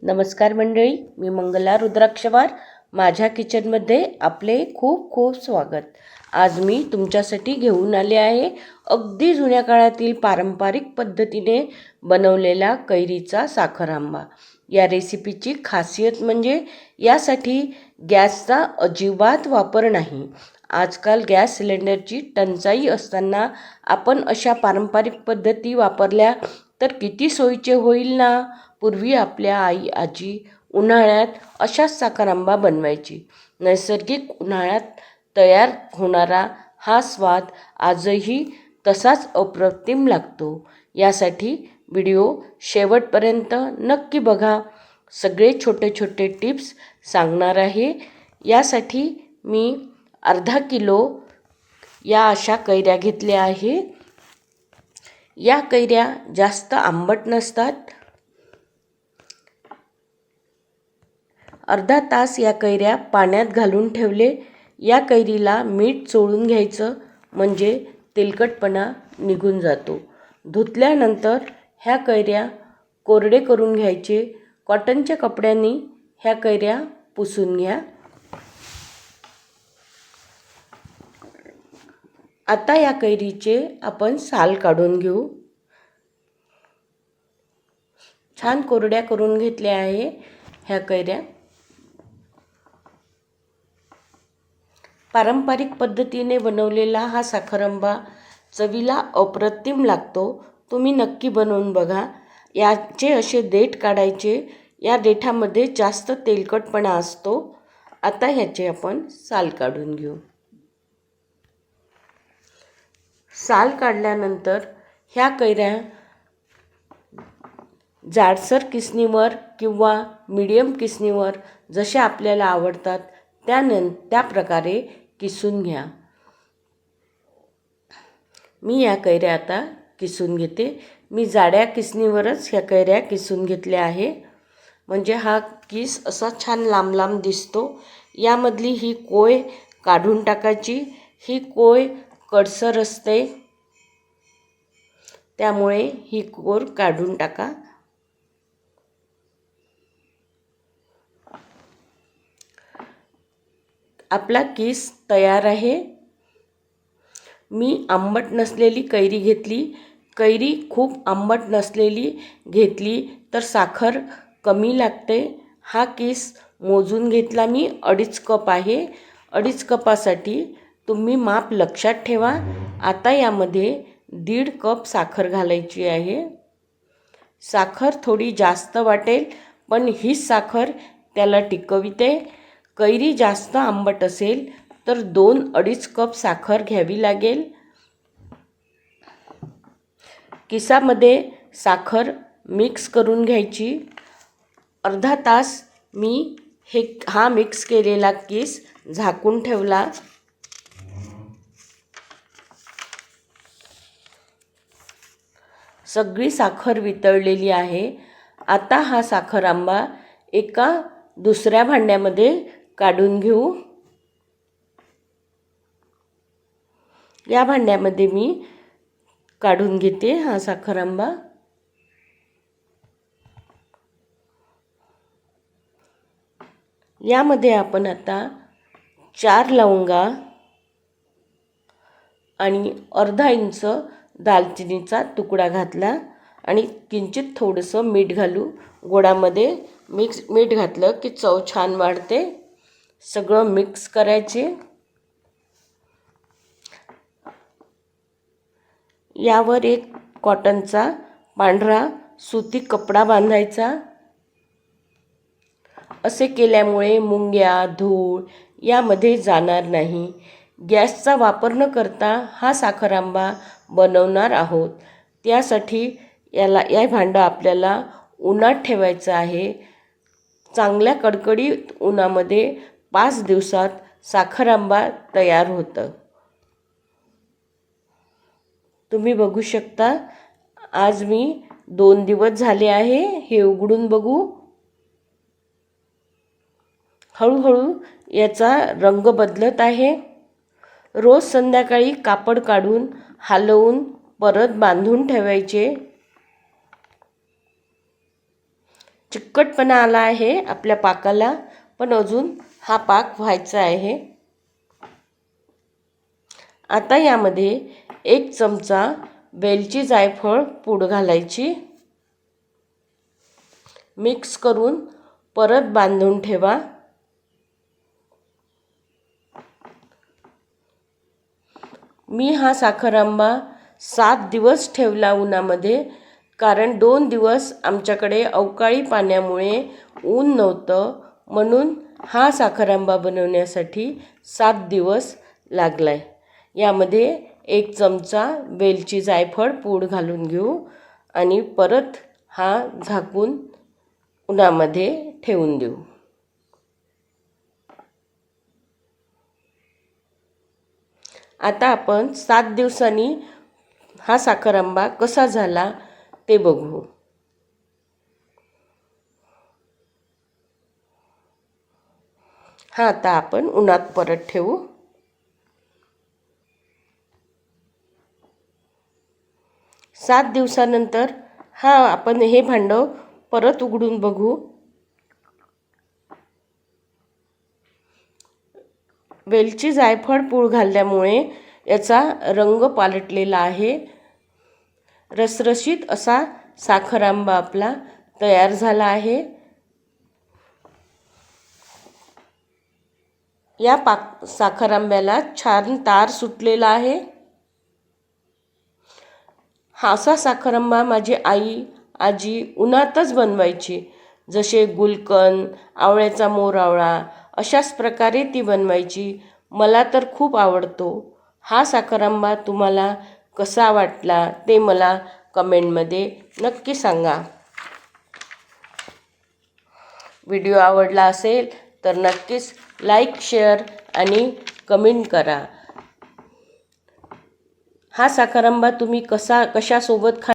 नमस्कार मंडळी, मी मंगला रुद्राक्षवार. माझ्या किचनमध्ये आपले खूप खूप स्वागत. आज मी तुमच्यासाठी घेऊन आले आहे अगदी जुन्या काळातील पारंपरिक पद्धतीने बनवलेला कैरीचा साखर आंबा. या रेसिपीची खासियत म्हणजे यासाठी गॅसचा अजिबात वापर नाही. आजकाल गॅस सिलेंडरची टंचाई असताना आपण अशा पारंपरिक पद्धती वापरल्या तर किती सोयीचे होईल ना. पूर्वी आपल्या आई आजी उन्हाळ्यात अशाच साखर आंबा बनवायची. नैसर्गिक उन्हाळ्यात तयार होणारा हा स्वाद आजही तसाच अप्रतिम लागतो. यासाठी व्हिडिओ शेवटपर्यंत नक्की बघा. सगळे छोटे छोटे टिप्स सांगणार आहे. यासाठी मी अर्धा किलो या अशा कैऱ्या घेतल्या आहे. या कैऱ्या जास्त आंबट नसतात. अर्धा तास या कैऱ्या पाण्यात घालून ठेवले. या कैरीला मीठ चोळून घ्यायचं म्हणजे तेलकटपणा निघून जातो. धुतल्यानंतर ह्या कैऱ्या कोरडे करून घ्यायचे. कॉटनच्या कपड्यांनी ह्या कैऱ्या पुसून घ्या. आता या कैरीचे आपण साल काढून घेऊ. छान कोरड्या करून घेतल्या आहे ह्या कैऱ्या. पारंपरिक पद्धतीने बनवलेला हा साखर आंबा चवीला अप्रतिम लागतो. तुम्ही नक्की बनवून बघा. याचे असे देठ काढायचे. या देठामध्ये जास्त तेलकटपणा असतो. आता ह्याचे आपण साल काढून घेऊ. साल काढल्यानंतर ह्या कैऱ्या जाडसर किसणीवर किंवा मीडियम किसणीवर जशा आपल्याला आवडतात त्या प्रकारे किसून घ्या. मी या कैऱ्या आता किसून घेते. मी जाड्या किसणीवरच ह्या कैऱ्या किसून घेतल्या आहे. म्हणजे हा किस असा छान लांब लांब दिसतो. यामधली ही कोय काढून टाकायची. ही कोय कडसर असते, त्यामुळे ही कोर काढून टाका. आपला किस तयार आहे. मी आंबट नसलेली कैरी घेतली. कैरी खूप आंबट नसलेली घेतली तर साखर कमी लागते. हा किस मोजून घेतला मी. 2.5 कप आहे. 2.5 कपासाठी तुम्ही माप लक्षात ठेवा. आता यामध्ये 1.5 कप साखर घालायची आहे. साखर थोडी जास्त वाटेल, पण हीच साखर त्याला टिकविते. कैरी जास्त आंबट असेल तर 2-2.5 कप साखर घ्यावी लागेल. किसामध्ये साखर मिक्स करून घ्यायची. अर्धा तास मी हा मिक्स केलेला किस झाकून ठेवला. सगळी साखर वितळलेली आहे. आता हा साखर आंबा एका दुसऱ्या भांड्यामध्ये काढून घेऊ. या भांड्यामध्ये मी काढून घेते हा साखर आंबा. यामध्ये आपण आता 4 लवंगा आणि अर्धा इंच दालचिनीचा तुकडा घातला आणि किंचित थोडंसं मीठ घालू. गोडामध्ये मीठ घातलं की चव छान वाढते. सगळं मिक्स करायचे. यावर एक कॉटनचा पांढरा सुती कपडा बांधायचा. असे केल्यामुळे मुंग्या धूळ यामध्ये जाणार नाही. गॅसचा वापर न करता हा साखर आंबा बनवणार आहोत. त्यासाठी या भांडं आपल्याला उन्हात ठेवायचं आहे. चांगल्या कडकडीत उन्हामध्ये 5 दिवसात साखर आंबा तयार होतं. तुम्ही बघू शकता. आज मी 2 दिवस झाले आहे. हे उघडून बघू. हळूहळू याचा रंग बदलत आहे. रोज संध्याकाळी कापड काढून हलवून परत बांधून ठेवायचे. चिकटपणा आला आहे आपल्या पाकाला, पण अजून हा पाक व्हायचा आहे. आता यामध्ये 1 चमचा वेलची जायफळ पूड घालायची. मिक्स करून परत बांधून ठेवा. मी हा साखर आंबा 7 दिवस ठेवला उन्हामध्ये, कारण 2 दिवस आमच्याकडे अवकाळी पाण्यामुळे ऊन नव्हतं, म्हणून हा साखर आंबा बनवण्यासाठी 7 दिवस लागलाय. यामध्ये 1 चमचा वेलची जायफळ पूड घालून घेऊ आणि परत हा झाकून उन्हामध्ये ठेवून देऊ. आता आपण 7 दिवसांनी हा साखर आंबा कसा झाला ते बघू. हा आता आपण उन्हात परत ठेवू. सात दिवसानंतर आपण हे भांडं परत उघडून बघू. वेलची जायफळ पूड घातल्यामुळे याचा रंग पालटलेला आहे. रसरशीत असा साखर आंबा आपला तयार झाला आहे. या साखर आंब्याला छान तार सुटलेला आहे. हा असा साखर आंबा माझी आई आजी उन्हातच बनवायची. जसे गुलकंद, आवळ्याचा मोरावळा अशाच प्रकारे ती बनवायची. मला तर खूप आवडतो. हा साखर आंबा तुम्हाला कसा वाटला ते मला कमेंटमध्ये नक्की सांगा. व्हिडिओ आवडला असेल तर नक्कीच लाईक, शेअर आणि कमेंट करा. हा साखर आंबा तुम्ही कशासोबत